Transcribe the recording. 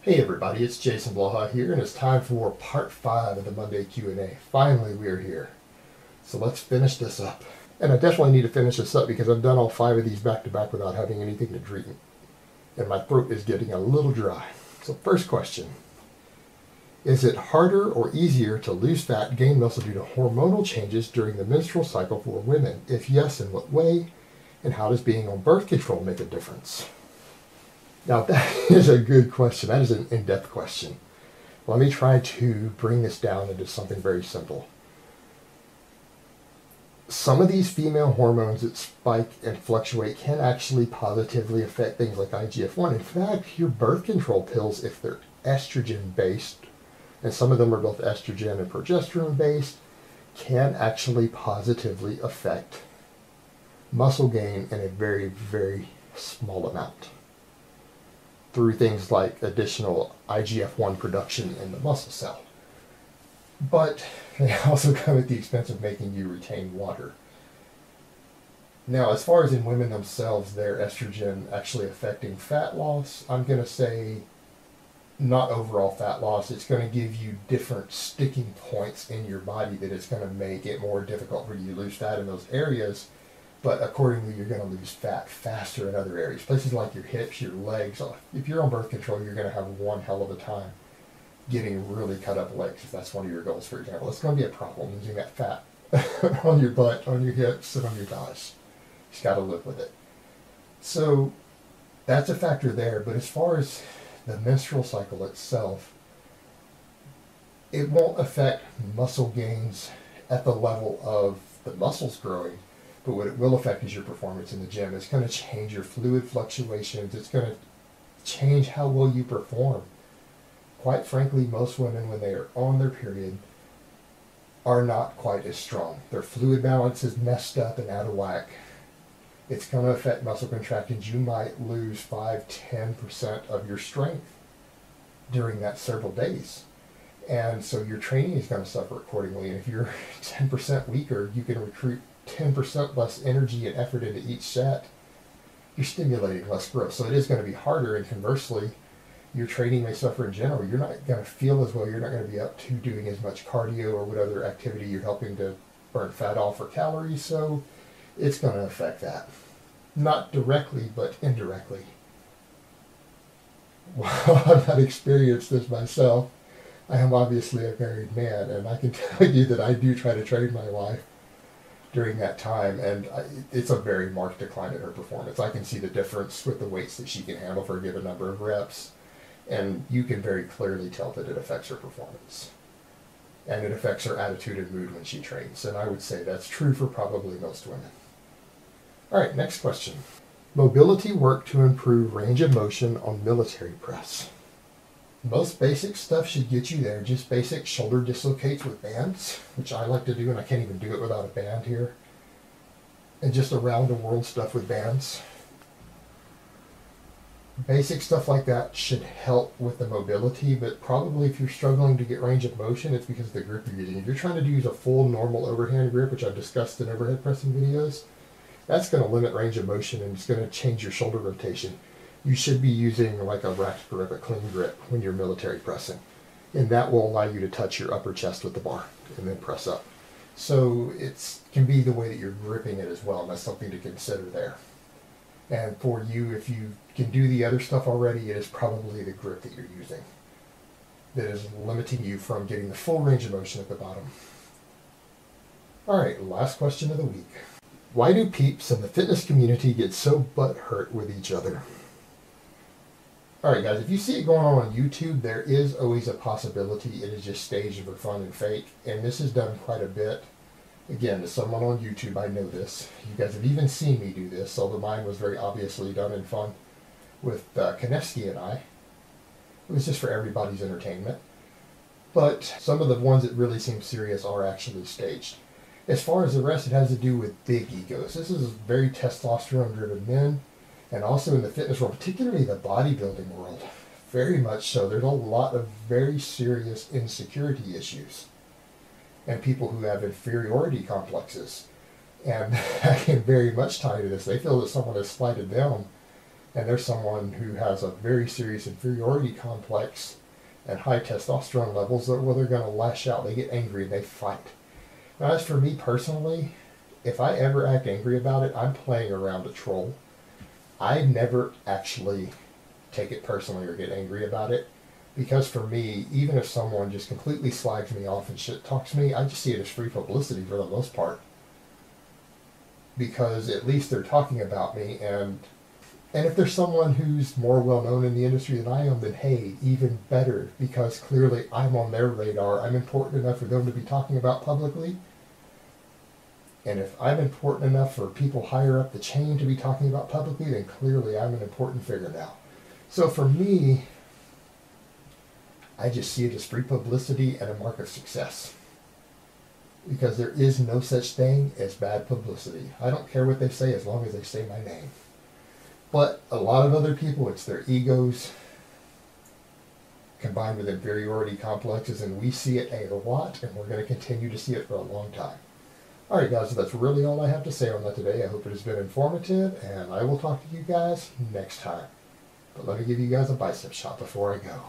Hey everybody, it's Jason Blaha here, and it's time for part 5 of the Monday Q&A. Finally, we're here. So let's finish this up. And I definitely need to finish this up because I've done all 5 of these back to back without having anything to drink. And my throat is getting a little dry. So first question. Is it harder or easier to lose fat, gain muscle due to hormonal changes during the menstrual cycle for women? If yes, in what way? And how does being on birth control make a difference? Now that is a good question. That is an in-depth question. Let me try to bring this down into something very simple. Some of these female hormones that spike and fluctuate can actually positively affect things like IGF-1. In fact, your birth control pills, if they're estrogen-based, and some of them are both estrogen and progesterone-based, can actually positively affect muscle gain in a very, very small amount, through things like additional IGF-1 production in the muscle cell. But they also come at the expense of making you retain water. Now, as far as in women themselves, their estrogen actually affecting fat loss, I'm going to say not overall fat loss. It's going to give you different sticking points in your body that it's going to make it more difficult for you to lose fat in those areas. But accordingly, you're going to lose fat faster in other areas. Places like your hips, your legs. If you're on birth control, you're going to have one hell of a time getting really cut up legs, if that's one of your goals, for example. It's going to be a problem losing that fat on your butt, on your hips, and on your thighs. You just got to live with it. So that's a factor there. But as far as the menstrual cycle itself, it won't affect muscle gains at the level of the muscles growing. But what it will affect is your performance in the gym. It's going to change your fluid fluctuations. It's going to change how well you perform. Quite frankly, most women, when they are on their period, are not quite as strong. Their fluid balance is messed up and out of whack. It's going to affect muscle contractions. You might lose 5-10% of your strength during that several days. And so your training is going to suffer accordingly. And if you're 10% weaker, you can recruit 10% less energy and effort into each set. You're stimulating less growth. So it is going to be harder, and conversely, your training may suffer in general. You're not going to feel as well. You're not going to be up to doing as much cardio or what other activity you're helping to burn fat off or calories. So it's going to affect that. Not directly, but indirectly. Well, I've not experienced this myself. I am obviously a married man, and I can tell you that I do try to train my wife during that time, and it's a very marked decline in her performance. I can see the difference with the weights that she can handle for a given number of reps, and you can very clearly tell that it affects her performance. And it affects her attitude and mood when she trains, and I would say that's true for probably most women. All right, next question. Mobility work to improve range of motion on military press. Most basic stuff should get you there. Just basic shoulder dislocates with bands, which I like to do, and I can't even do it without a band here. And just around the world stuff with bands. Basic stuff like that should help with the mobility, but probably if you're struggling to get range of motion, it's because of the grip you're using. If you're trying to use a full normal overhand grip, which I've discussed in overhead pressing videos, that's going to limit range of motion and it's going to change your shoulder rotation. You should be using like a racked grip, a clean grip when you're military pressing. And that will allow you to touch your upper chest with the bar and then press up. So it can be the way that you're gripping it as well, and that's something to consider there. And for you, if you can do the other stuff already, it is probably the grip that you're using that is limiting you from getting the full range of motion at the bottom. All right, last question of the week. Why do peeps in the fitness community get so butthurt with each other? Alright guys, if you see it going on YouTube, there is always a possibility it is just staged for fun and fake, and this is done quite a bit. Again, as someone on YouTube, I know this. You guys have even seen me do this, although mine was very obviously done in fun with Konevsky and I. It was just for everybody's entertainment. But some of the ones that really seem serious are actually staged. As far as the rest, it has to do with big egos. This is very testosterone-driven men. And also in the fitness world, particularly the bodybuilding world, very much so. There's a lot of very serious insecurity issues and people who have inferiority complexes. And that can very much tie to this. They feel that someone has slighted them and they're someone who has a very serious inferiority complex and high testosterone levels, that well, they're going to lash out, they get angry, and they fight. Now, as for me personally, if I ever act angry about it, I'm playing around a troll. I never actually take it personally or get angry about it, because for me, even if someone just completely slags me off and shit talks me, I just see it as free publicity for the most part, because at least they're talking about me. And if there's someone who's more well known in the industry than I am, then hey, even better, because clearly I'm on their radar. I'm important enough for them to be talking about publicly. And if I'm important enough for people higher up the chain to be talking about publicly, then clearly I'm an important figure now. So for me, I just see it as free publicity and a mark of success. Because there is no such thing as bad publicity. I don't care what they say as long as they say my name. But a lot of other people, it's their egos combined with inferiority complexes, and we see it a lot, and we're going to continue to see it for a long time. Alright guys, so that's really all I have to say on that today. I hope it has been informative, and I will talk to you guys next time. But let me give you guys a bicep shot before I go.